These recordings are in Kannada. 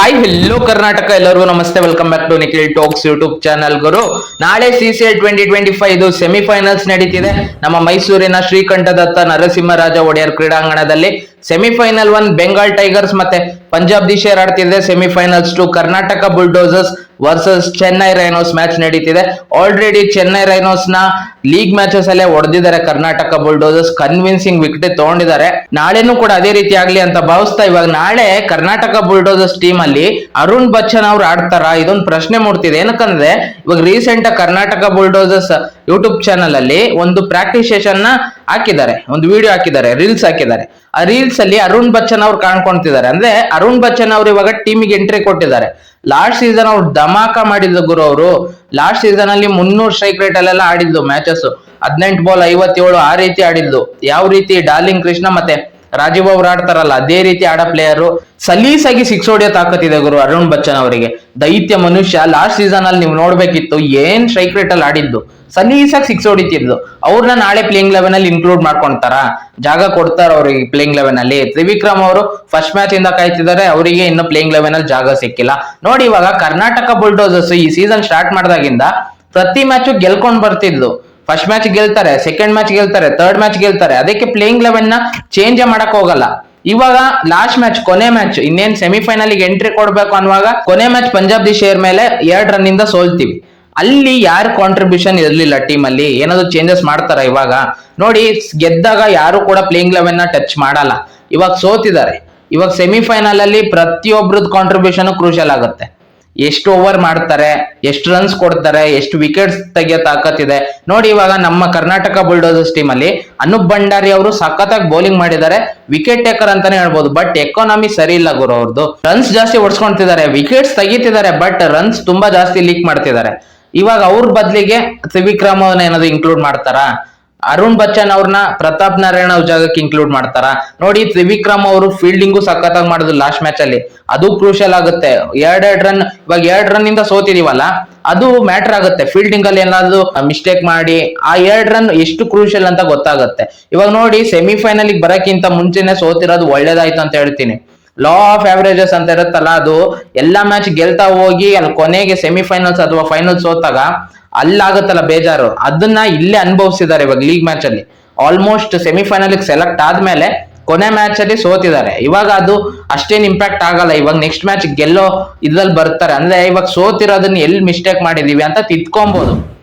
ಹಾಯ್ ಹೆಲ್ಲೋ ಕರ್ನಾಟಕ, ಎಲ್ಲರಿಗೂ ನಮಸ್ತೆ. Welcome back to Nikhil talks YouTube channel ಗುರು. ನಾಳೆ CCL 2025 ಇದು ಸೆಮಿಫೈನಲ್ಸ್ ನಡೀತಿದೆ. ನಮ್ಮ ಮೈಸೂರಿನ ಶ್ರೀಕಂಠದತ್ತ ನರಸಿಂಹರಾಜ ಒಡೆಯರ್ ಕ್ರೀಡಾಂಗಣದಲ್ಲಿ ಸೆಮಿಫೈನಲ್ 1 ಬೆಂಗಾಲ್ ಟೈಗರ್ಸ್ ಮತ್ತೆ ಪಂಜಾಬ್ ದಿ ಶೇರ್ ಆಡ್ತಿದೆ. Semifinals 2 Karnataka Bulldozers versus Chennai Rhinos match ನಡೀತಿದೆ. ಆಲ್ರೆಡಿ ಚೆನ್ನೈ ರೈನೋಸ್ ನ ಲೀಗ್ ಮ್ಯಾಚಸ್ ಅಲ್ಲೇ ಹೊಡೆದಿದ್ದಾರೆ ಕರ್ನಾಟಕ ಬುಲ್ಡೋಸರ್ಸ್, ಕನ್ವಿನ್ಸಿಂಗ್ ವಿಕೆಟ್ ತಗೊಂಡಿದ್ದಾರೆ. ನಾಳೆನೂ ಕೂಡ ಅದೇ ರೀತಿ ಆಗ್ಲಿ ಅಂತ ಭಾವಿಸ್ತಾ ಇವಾಗ ನಾಳೆ ಕರ್ನಾಟಕ ಬುಲ್ಡೋಸರ್ಸ್ ಟೀಮ್ ಅಲ್ಲಿ ಅರುಣ್ ಬಚ್ಚನ್ ಅವ್ರು ಆಡ್ತಾರ, ಇದೊಂದು ಪ್ರಶ್ನೆ ಮೂಡ್ತಿದೆ. ಏನಕ್ಕಂದ್ರೆ ಇವಾಗ recent Karnataka bulldozers YouTube channel ಅಲ್ಲಿ ಒಂದು ಪ್ರಾಕ್ಟೀಸ್ ಸೆಷನ್ ನ ಹಾಕಿದ್ದಾರೆ, ಒಂದು ವಿಡಿಯೋ ಹಾಕಿದ್ದಾರೆ, ರೀಲ್ಸ್ ಹಾಕಿದ್ದಾರೆ. ಆ ರೀಲ್ಸ್ ಅಲ್ಲಿ ಅರುಣ್ ಬಚ್ಚನ್ ಅವ್ರು ಕಾಣ್ಕೊಂತಿದ್ದಾರೆ. ಅಂದ್ರೆ ಅರುಣ್ ಬಚ್ಚನ್ ಅವ್ರು ಇವಾಗ ಟೀಮಿಗೆ ಎಂಟ್ರಿ ಕೊಟ್ಟಿದ್ದಾರೆ. ಲಾಸ್ಟ್ ಸೀಸನ್ ಅವ್ರು ಧಮಾಕ ಮಾಡಿದ್ರು ಗುರು. ಅವರು ಲಾಸ್ಟ್ ಸೀಸನ್ ಅಲ್ಲಿ 300 ಸ್ಟ್ರೈಕ್ ರೇಟ್ ಅಲ್ಲೆಲ್ಲ ಆಡಿದ್ದು ಮ್ಯಾಚಸ್, 18 ಬಾಲ್ 57 ಆ ರೀತಿ ಆಡಿದ್ದು. ಯಾವ ರೀತಿ ಡಾರ್ಲಿಂಗ್ ಕೃಷ್ಣ ಮತ್ತೆ ರಾಜೀವ್ ಅವ್ರು ಆಡ್ತಾರಲ್ಲ ಅದೇ ರೀತಿ ಆಡೋ ಪ್ಲೇಯರು. ಸಲೀಸಾಗಿ 6 ಹೊಡೆಯೋ ತಾಕತ್ತಿದೆ ಗುರು ಅರುಣ್ ಬಚ್ಚನ್ ಅವರಿಗೆ. ದೈತ್ಯ ಮನುಷ್ಯ. ಲಾಸ್ಟ್ ಸೀಸನ್ ಅಲ್ಲಿ ನೀವು ನೋಡ್ಬೇಕಿತ್ತು ಏನ್ ಸ್ಟ್ರೈಕ್ ರೇಟ್ ಅಲ್ಲಿ ಆಡಿದ್ದು, ಸಲೀಸಾಗಿ 6 ಹೊಡಿತಿದ್ದು. ಅವ್ರನ್ನ ನಾಳೆ ಪ್ಲೇಯಿಂಗ್ 11 ಅಲ್ಲಿ ಇನ್ಕ್ಲೂಡ್ ಮಾಡ್ಕೊಂತಾರ, ಜಾಗ ಕೊಡ್ತಾರ ಅವ್ರಿಗೆ ಪ್ಲೇಯಿಂಗ್ 11 ಅಲ್ಲಿ. ತ್ರಿವಿಕ್ರಮ್ ಅವರು ಫಸ್ಟ್ ಮ್ಯಾಚ್ ಇಂದ ಕಾಯ್ತಿದ್ದಾರೆ, ಅವರಿಗೆ ಇನ್ನು ಪ್ಲೇಯಿಂಗ್ 11 ಅಲ್ಲಿ ಜಾಗ ಸಿಕ್ಕಿಲ್ಲ. ನೋಡಿ ಇವಾಗ ಕರ್ನಾಟಕ ಬುಲ್ಡೋಸರ್ಸ್ ಈ ಸೀಸನ್ ಸ್ಟಾರ್ಟ್ ಮಾಡಿದಾಗಿಂದ ಪ್ರತಿ ಮ್ಯಾಚ್ ಗೆಲ್ಕೊಂಡ್ ಬರ್ತಿದ್ಲು. ಫಸ್ಟ್ ಮ್ಯಾಚ್ ಗೆಲ್ತಾರೆ, ಸೆಕೆಂಡ್ ಮ್ಯಾಚ್ ಗೆಲ್ತಾರೆ, ಥರ್ಡ್ ಮ್ಯಾಚ್ ಗೆಲ್ತಾರೆ. ಅದಕ್ಕೆ ಪ್ಲೇಯಿಂಗ್ 11 ನ ಚೇಂಜ್ ಮಾಡಕ್ ಹೋಗಲ್ಲ. ಇವಾಗ ಲಾಸ್ಟ್ ಮ್ಯಾಚ್, ಕೊನೆ ಮ್ಯಾಚ್, ಇನ್ನೇನ್ ಸೆಮಿಫೈನಲ್ ಗೆ ಎಂಟ್ರಿ ಕೊಡ್ಬೇಕು ಅನ್ನುವಾಗ ಕೊನೆ ಮ್ಯಾಚ್ ಪಂಜಾಬ್ ದಿ ಶೇರ್ ಮೇಲೆ 2 ರನ್ ಇಂದ ಸೋಲ್ತೀವಿ. ಅಲ್ಲಿ ಯಾರ ಕಾಂಟ್ರಿಬ್ಯೂಷನ್ ಇರಲಿಲ್ಲ ಟೀಮ್ ಅಲ್ಲಿ, ಏನಾದ್ರು ಚೇಂಜಸ್ ಮಾಡ್ತಾರ ಇವಾಗ? ನೋಡಿ ಗೆದ್ದಾಗ ಯಾರು ಕೂಡ ಪ್ಲೇಯಿಂಗ್ 11 ನ ಟಚ್ ಮಾಡಲ್ಲ. ಇವಾಗ ಸೋತಿದ್ದಾರೆ. ಇವಾಗ ಸೆಮಿಫೈನಲ್ ಅಲ್ಲಿ ಪ್ರತಿಯೊಬ್ಬರದ್ದು ಕಾಂಟ್ರಿಬ್ಯೂಷನ್ ಕ್ರೂಷಿಯಲ್ ಆಗುತ್ತೆ. ಎಷ್ಟು ಓವರ್ ಮಾಡ್ತಾರೆ, ಎಷ್ಟು ರನ್ಸ್ ಕೊಡ್ತಾರೆ, ಎಷ್ಟು ವಿಕೆಟ್ಸ್ ತೆಗಿಯೋ ತಾಕತ್ತಿದೆ ನೋಡಿ. ಇವಾಗ ನಮ್ಮ ಕರ್ನಾಟಕ ಬುಲ್ಡೋಸರ್ಸ್ ಟೀಮ್ ಅಲ್ಲಿ ಅನೂಪ್ ಭಂಡಾರಿ ಅವರು ಸಖತ್ತಾಗಿ ಬೌಲಿಂಗ್ ಮಾಡಿದ್ದಾರೆ, ವಿಕೆಟ್ ಟೇಕರ್ ಅಂತಾನೆ ಹೇಳ್ಬೋದು. ಬಟ್ ಎಕಾನಮಿ ಸರಿ ಇಲ್ಲ ಗುರು ಅವ್ರದ್ದು. ರನ್ಸ್ ಜಾಸ್ತಿ ಹೊಡ್ಸ್ಕೊಂತಿದ್ದಾರೆ, ವಿಕೆಟ್ಸ್ ತೆಗಿತಿದ್ದಾರೆ, ಬಟ್ ರನ್ಸ್ ತುಂಬಾ ಜಾಸ್ತಿ ಲೀಕ್ ಮಾಡ್ತಿದ್ದಾರೆ. ಇವಾಗ ಅವ್ರ ಬದಲಿಗೆ ತ್ರಿವಿಕ್ರಮ್ ಅವ್ರನ್ನ ಏನಾದ್ರು ಇನ್ಕ್ಲೂಡ್ ಮಾಡ್ತಾರಾ? ಅರುಣ್ ಬಚ್ಚನ್ ಅವ್ರನ್ನ ಪ್ರತಾಪ್ ನಾರಾಯಣ ಅವ್ರ ಜಾಗಕ್ಕೆ ಇನ್ಕ್ಲೂಡ್ ಮಾಡ್ತಾರ? ನೋಡಿ ತ್ರಿವಿಕ್ರಮ್ ಅವರು ಫೀಲ್ಡಿಂಗು ಸಖತ್ತಾಗಿ ಮಾಡಿದ್ರು ಲಾಸ್ಟ್ ಮ್ಯಾಚ್ ಅಲ್ಲಿ, ಅದು ಕ್ರೂಷಿಯಲ್ ಆಗುತ್ತೆ. 2 ರನ್, ಇವಾಗ 2 ರನ್ ಇಂದ ಸೋತಿದೀವಲ್ಲ, ಅದು ಮ್ಯಾಟರ್ ಆಗುತ್ತೆ. ಫೀಲ್ಡಿಂಗ್ ಅಲ್ಲಿ ಏನಾದ್ರು ಮಿಸ್ಟೇಕ್ ಮಾಡಿ ಆ 2 ರನ್ ಎಷ್ಟು ಕ್ರೂಷಿಯಲ್ ಅಂತ ಗೊತ್ತಾಗುತ್ತೆ. ಇವಾಗ ನೋಡಿ ಸೆಮಿಫೈನಲ್ ಬರಕ್ಕಿಂತ ಮುಂಚೆನೆ ಸೋತಿರೋದು ಒಳ್ಳೇದಾಯ್ತು ಅಂತ ಹೇಳ್ತೀನಿ. ಲಾ ಆಫ್ ಆವರೇಜಸ್ ಅಂತ ಇರುತ್ತಲ್ಲ, ಅದು ಎಲ್ಲಾ ಮ್ಯಾಚ್ ಗೆಲ್ತಾ ಹೋಗಿ ಅಲ್ಲಿ ಕೊನೆಗೆ ಸೆಮಿಫೈನಲ್ಸ್ ಅಥವಾ ಫೈನಲ್ ಸೋತಾಗ ಅಲ್ಲಾಗುತ್ತಲ್ಲ ಬೇಜಾರು, ಅದನ್ನ ಇಲ್ಲೇ ಅನುಭವಿಸಿದ್ದಾರೆ. ಇವಾಗ ಲೀಗ್ ಮ್ಯಾಚ್ ಅಲ್ಲಿ ಆಲ್ಮೋಸ್ಟ್ ಸೆಮಿಫೈನಲ್ ಸೆಲೆಕ್ಟ್ ಆದ್ಮೇಲೆ ಕೊನೆ ಮ್ಯಾಚ್ ಅಲ್ಲಿ ಸೋತಿದ್ದಾರೆ. ಇವಾಗ ಅದು ಅಷ್ಟೇನ್ ಇಂಪ್ಯಾಕ್ಟ್ ಆಗಲ್ಲ. ಇವಾಗ ನೆಕ್ಸ್ಟ್ ಮ್ಯಾಚ್ ಗೆಲ್ಲೋ ಇದ್ರಲ್ಲಿ ಬರ್ತಾರೆ. ಅಂದ್ರೆ ಇವಾಗ ಸೋತಿರೋದನ್ನ ಎಲ್ಲಿ ಮಿಸ್ಟೇಕ್ ಮಾಡಿದೀವಿ ಅಂತ ತಿದ್ಕೊಬಹುದು.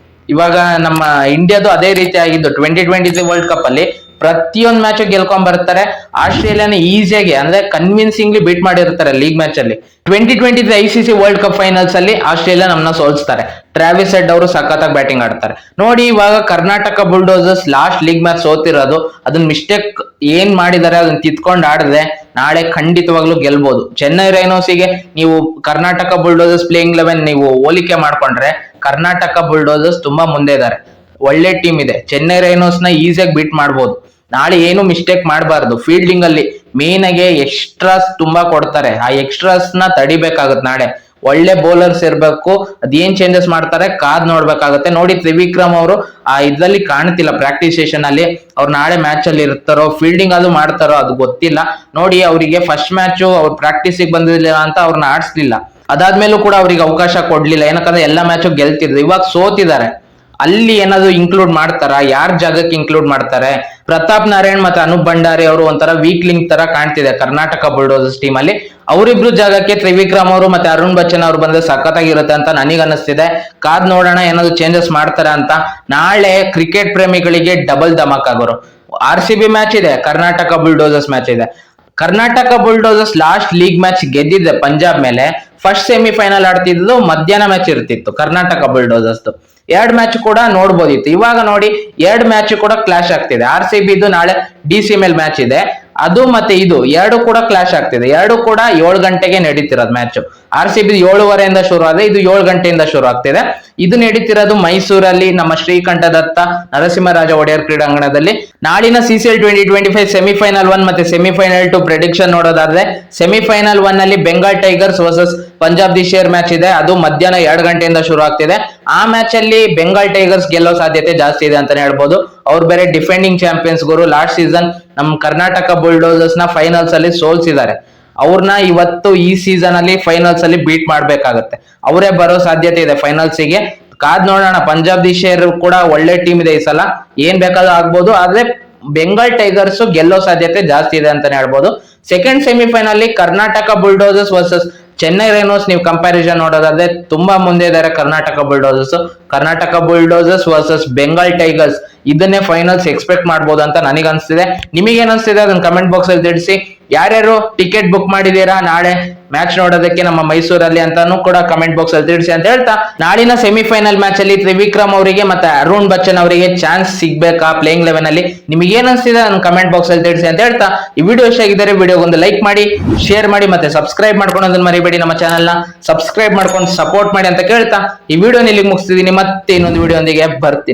ಇವಾಗ ನಮ್ಮ ಇಂಡಿಯಾದು ಅದೇ ರೀತಿ ಆಗಿದ್ದು 2023 ವರ್ಲ್ಡ್ ಕಪ್ ಅಲ್ಲಿ ಪ್ರತಿಯೊಂದು ಮ್ಯಾಚ್ ಗೆಲ್ಕೊಂಡ್ ಬರ್ತಾರೆ. ಆಸ್ಟ್ರೇಲಿಯಾನ ಈಸಿಯಾಗಿ ಅಂದ್ರೆ ಕನ್ವಿನ್ಸಿಂಗ್ಲಿ ಬೀಟ್ ಮಾಡಿರ್ತಾರೆ ಲೀಗ್ ಮ್ಯಾಚ್ ಅಲ್ಲಿ. 2023 ICC ವರ್ಲ್ಡ್ ಕಪ್ ಫೈನಲ್ಸ್ ಅಲ್ಲಿ ಆಸ್ಟ್ರೇಲಿಯಾ ನಮ್ಮನ್ನ ಸೋಲ್ಸ್ತಾರೆ. ಟ್ರಾವಿಸ್ ಹೆಡ್ ಅವರು ಸಖತ್ತಾಗಿ ಬ್ಯಾಟಿಂಗ್ ಆಡ್ತಾರೆ. ನೋಡಿ ಇವಾಗ Karnataka Bulldozers last league match ಸೋತಿರೋದು, ಅದನ್ನ ಮಿಸ್ಟೇಕ್ ಏನ್ ಮಾಡಿದ್ದಾರೆ ಅದನ್ನ ತಿದ್ಕೊಂಡು ಆಡಿದ್ರೆ ನಾಳೆ ಖಂಡಿತವಾಗ್ಲೂ ಗೆಲ್ಬಹುದು. ಚೆನ್ನೈ ರೈನೋಸಿಗೆ ನೀವು ಕರ್ನಾಟಕ ಬುಲ್ಡೋಸರ್ಸ್ ಪ್ಲೇಯಿಂಗ್ 11 ನೀವು ಹೋಲಿಕೆ ಮಾಡ್ಕೊಂಡ್ರೆ ಕರ್ನಾಟಕ ಬುಲ್ಡೋಸರ್ಸ್ ತುಂಬಾ ಮುಂದೆ ಇದ್ದಾರೆ. ಒಳ್ಳೆ ಟೀಮ್ ಇದೆ. ಚೆನ್ನೈ ರೈನೋಸ್ ನ ಈಸಿಯಾಗಿ ಬೀಟ್ ಮಾಡ್ಬೋದು. ನಾಳೆ ಏನು ಮಿಸ್ಟೇಕ್ ಮಾಡಬಾರ್ದು. ಫೀಲ್ಡಿಂಗ್ ಅಲ್ಲಿ ಮೇನ್ ಆಗಿ ಎಕ್ಸ್ಟ್ರಾಸ್ ತುಂಬಾ ಕೊಡ್ತಾರೆ, ಆ ಎಕ್ಸ್ಟ್ರಾಸ್ ನ ತಡಿಬೇಕಾಗುತ್ತೆ. ನಾಳೆ ಒಳ್ಳೆ ಬೌಲರ್ಸ್ ಇರ್ಬೇಕು. ಅದೇನ್ ಚೇಂಜಸ್ ಮಾಡ್ತಾರೆ ಕಾದ್ ನೋಡ್ಬೇಕಾಗತ್ತೆ. ನೋಡಿ ತ್ರಿವಿಕ್ರಮ್ ಅವರು ಆ ಇದ್ರಲ್ಲಿ ಕಾಣ್ತಿಲ್ಲ ಪ್ರಾಕ್ಟೀಸ್ ಸೆಷನ್ ಅಲ್ಲಿ. ಅವ್ರು ನಾಳೆ ಮ್ಯಾಚ್ ಅಲ್ಲಿ ಇರ್ತಾರೋ, ಫೀಲ್ಡಿಂಗ್ ಅದು ಮಾಡ್ತಾರೋ ಅದು ಗೊತ್ತಿಲ್ಲ. ನೋಡಿ ಅವರಿಗೆ ಫಸ್ಟ್ ಮ್ಯಾಚ್ ಅವ್ರು ಪ್ರಾಕ್ಟೀಸಿಗೆ ಬಂದಿಲ್ಲ ಅಂತ ಅವ್ರನ್ನ ಆಡಿಸ್ಲಿಲ್ಲ. ಅದಾದ್ಮೇಲೂ ಕೂಡ ಅವ್ರಿಗೆ ಅವಕಾಶ ಕೊಡ್ಲಿಲ್ಲ, ಏನಕ್ಕಂದ್ರೆ ಎಲ್ಲಾ ಮ್ಯಾಚು ಗೆಲ್ತಿದ್ರು. ಇವಾಗ ಸೋತಿದ್ದಾರೆ, ಅಲ್ಲಿ ಏನಾದ್ರು ಇನ್ಕ್ಲೂಡ್ ಮಾಡ್ತಾರ? ಯಾರ ಜಾಗಕ್ಕೆ ಇನ್ಕ್ಲೂಡ್ ಮಾಡ್ತಾರೆ? ಪ್ರತಾಪ್ ನಾರಾಯಣ್ ಮತ್ತೆ ಅನೂಪ್ ಭಂಡಾರಿ ಅವರು ಒಂಥರ ವೀಕ್ ಲಿಂಕ್ ತರ ಕಾಣ್ತಿದೆ ಕರ್ನಾಟಕ ಬುಲ್ಡೋಸರ್ಸ್ ಟೀಮ್ ಅಲ್ಲಿ. ಅವರಿಬ್ರು ಜಾಗಕ್ಕೆ ತ್ರಿವಿಕ್ರಮ್ ಅವರು ಮತ್ತೆ ಅರುಣ್ ಬಚ್ಚನ್ ಅವರು ಬಂದ್ರೆ ಸಖತ್ತಾಗಿರುತ್ತೆ ಅಂತ ನನಗೆ ಅನಿಸ್ತಿದೆ. ಕಾದ್ ನೋಡೋಣ ಏನಾದ್ರು ಚೇಂಜಸ್ ಮಾಡ್ತಾರ ಅಂತ. ನಾಳೆ ಕ್ರಿಕೆಟ್ ಪ್ರೇಮಿಗಳಿಗೆ ಡಬಲ್ ಧಮಾಕ್ ಆಗೋರು. RCB ಮ್ಯಾಚ್ ಇದೆ, ಕರ್ನಾಟಕ ಬುಲ್ಡೋಸರ್ಸ್ ಮ್ಯಾಚ್ ಇದೆ. Karnataka Bulldozers last league match ಗೆದ್ದಿದೆ ಪಂಜಾಬ್ ಮೇಲೆ. ಫಸ್ಟ್ ಸೆಮಿಫೈನಲ್ ಆಡ್ತಿದ್ದು, ಮಧ್ಯಾಹ್ನ ಮ್ಯಾಚ್ ಇರ್ತಿತ್ತು ಕರ್ನಾಟಕ ಬುಲ್ಡೋಸರ್ಸ್. 2 ಮ್ಯಾಚ್ ಕೂಡ ನೋಡ್ಬೋದಿತ್ತು. ಇವಾಗ ನೋಡಿ 2 ಮ್ಯಾಚ್ ಕೂಡ ಕ್ಲಾಶ್ ಆಗ್ತಿದೆ. RCB ನಾಳೆ DC ಮೇಲೆ ಮ್ಯಾಚ್ ಇದೆ, ಅದು ಮತ್ತೆ ಇದು 2 ಕೂಡ ಕ್ಲಾಶ್ ಆಗ್ತಿದೆ. 2 ಕೂಡ 7 ಗಂಟೆಗೆ ನಡೀತಿರೋದು ಮ್ಯಾಚ್. RCB 7:30 ಶುರು ಆದ್ರೆ ಇದು 7 ಗಂಟೆಯಿಂದ ಶುರು ಆಗ್ತಿದೆ. ಇದು ನಡೀತಿರೋದು ಮೈಸೂರಲ್ಲಿ ನಮ್ಮ ಶ್ರೀಕಂಠದತ್ತ ನರಸಿಂಹರಾಜ ಒಡೆಯರ್ ಕ್ರೀಡಾಂಗಣದಲ್ಲಿ. ನಾಳಿನ CCL 2025 ಸೆಮಿಫೈನಲ್ 1 ಮತ್ತೆ ಸೆಮಿಫೈನಲ್ 2 ಪ್ರೆಡಿಕ್ಷನ್ ನೋಡೋದಾದ್ರೆ, ಸೆಮಿಫೈನಲ್ 1 ಅಲ್ಲಿ Bengal tigers versus Punjab De share match ಇದೆ. ಅದು ಮಧ್ಯಾಹ್ನ 2 ಗಂಟೆಯಿಂದ ಶುರು ಆಗ್ತಿದೆ. ಆ ಮ್ಯಾಚ್ ಅಲ್ಲಿ ಬೆಂಗಾಲ್ ಟೈಗರ್ಸ್ ಗೆಲ್ಲೋ ಸಾಧ್ಯತೆ ಜಾಸ್ತಿ ಇದೆ ಅಂತಾನೆ ಹೇಳ್ಬೋದು. ಅವ್ರು ಬೇರೆ ಡಿಫೆಂಡಿಂಗ್ ಚಾಂಪಿಯನ್ಸ್ ಗುರು. ಲಾಸ್ಟ್ ಸೀಸನ್ ನಮ್ ಕರ್ನಾಟಕ ಬುಲ್ಡೋಸರ್ಸ್ ನ ಫೈನಲ್ಸ್ ಅಲ್ಲಿ ಸೋಲ್ಸಿದ್ದಾರೆ. ಅವ್ರನ್ನ ಇವತ್ತು ಈ ಸೀಸನ್ ಅಲ್ಲಿ ಫೈನಲ್ಸ್ ಅಲ್ಲಿ ಬೀಟ್ ಮಾಡ್ಬೇಕಾಗತ್ತೆ. ಅವರೇ ಬರೋ ಸಾಧ್ಯತೆ ಇದೆ ಫೈನಲ್ಸಿಗೆ. ಕಾದ್ ನೋಡೋಣ. ಪಂಜಾಬ್ ದಿ ಶೇರ್ ಕೂಡ ಒಳ್ಳೆ ಟೀಮ್ ಇದೆ ಈ ಸಲ, ಏನ್ ಬೇಕಾದ್ರೂ ಆಗ್ಬೋದು. ಆದ್ರೆ ಬೆಂಗಾಲ್ ಟೈಗರ್ಸ್ ಗೆಲ್ಲೋ ಸಾಧ್ಯತೆ ಜಾಸ್ತಿ ಇದೆ ಅಂತಾನೆ ಹೇಳ್ಬೋದು. Second semifinal Karnataka Bulldozers versus Chennai rhinos ನೀವು ಕಂಪ್ಯಾರಿಸನ್ ನೋಡೋದಾದ್ರೆ ತುಂಬಾ ಮುಂದೆ ಇದ್ದಾರೆ Karnataka bulldozers. Karnataka Bulldozers versus Bengal tigers ಇದನ್ನೇ ಫೈನಲ್ಸ್ ಎಕ್ಸ್ಪೆಕ್ಟ್ ಮಾಡ್ಬೋದು ಅಂತ ನನಗೆ ಅನ್ಸ್ತಿದೆ. ನಿಮಗೆ ಏನಿಸ್ತಿದೆ ಅದನ್ನ ಕಮೆಂಟ್ ಬಾಕ್ಸ್ ಅಲ್ಲಿ ತಿಳಿಸಿ. ಯಾರ್ಯಾರು ಟಿಕೆಟ್ ಬುಕ್ ಮಾಡಿದೀರಾ ನಾಳೆ ಮ್ಯಾಚ್ ನೋಡೋದಕ್ಕೆ ನಮ್ಮ ಮೈಸೂರಲ್ಲಿ ಅಂತಾನು ಕೂಡ ಕಮೆಂಟ್ ಬಾಕ್ಸ್ ಅಲ್ಲಿ ತಿಳಿಸಿ ಅಂತ ಹೇಳ್ತಾ, ನಾಳಿನ ಸೆಮಿಫೈನಲ್ ಮ್ಯಾಚ್ ಅಲ್ಲಿ ತ್ರಿವಿಕ್ರಮ್ ಅವರಿಗೆ ಮತ್ತೆ ಅರುಣ್ ಬಚ್ಚನ್ ಅವರಿಗೆ ಚಾನ್ಸ್ ಸಿಗ್ಬೇಕಾ ಪ್ಲೇಯಿಂಗ್ 11 ಅಲ್ಲಿ, ನಿಮಗೆ ಏನ್ ಅನ್ಸ್ತಿದೆ ಅದನ್ನ ಕಮೆಂಟ್ ಬಾಕ್ಸ್ ಅಲ್ಲಿ ತಿಳಿಸಿ ಅಂತ ಹೇಳ್ತಾ, ಈ ವಿಡಿಯೋ ಇಷ್ಟ ಆಗಿದ್ದರೆ ವಿಡಿಯೋಗೊಂದು ಲೈಕ್ ಮಾಡಿ, ಶೇರ್ ಮಾಡಿ ಮತ್ತೆ ಸಬ್ಸ್ಕ್ರೈಬ್ ಮಾಡ್ಕೊಳ್ಳೋದನ್ನ ಮರಿಬೇಡಿ. ನಮ್ಮ ಚಾನಲ್ ನ ಸಬ್ಸ್ಕ್ರೈಬ್ ಮಾಡ್ಕೊಂಡು ಸಪೋರ್ಟ್ ಮಾಡಿ ಅಂತ ಕೇಳ್ತಾ ಈ ವಿಡಿಯೋ ಇಲ್ಲಿಗೆ ಮುಗಿಸ್ತಿದ್ದೀನಿ. ಮತ್ತೆ ಇನ್ನೊಂದು ವಿಡಿಯೋ ಒಂದಿಗೆ ಬರ್ತೀನಿ.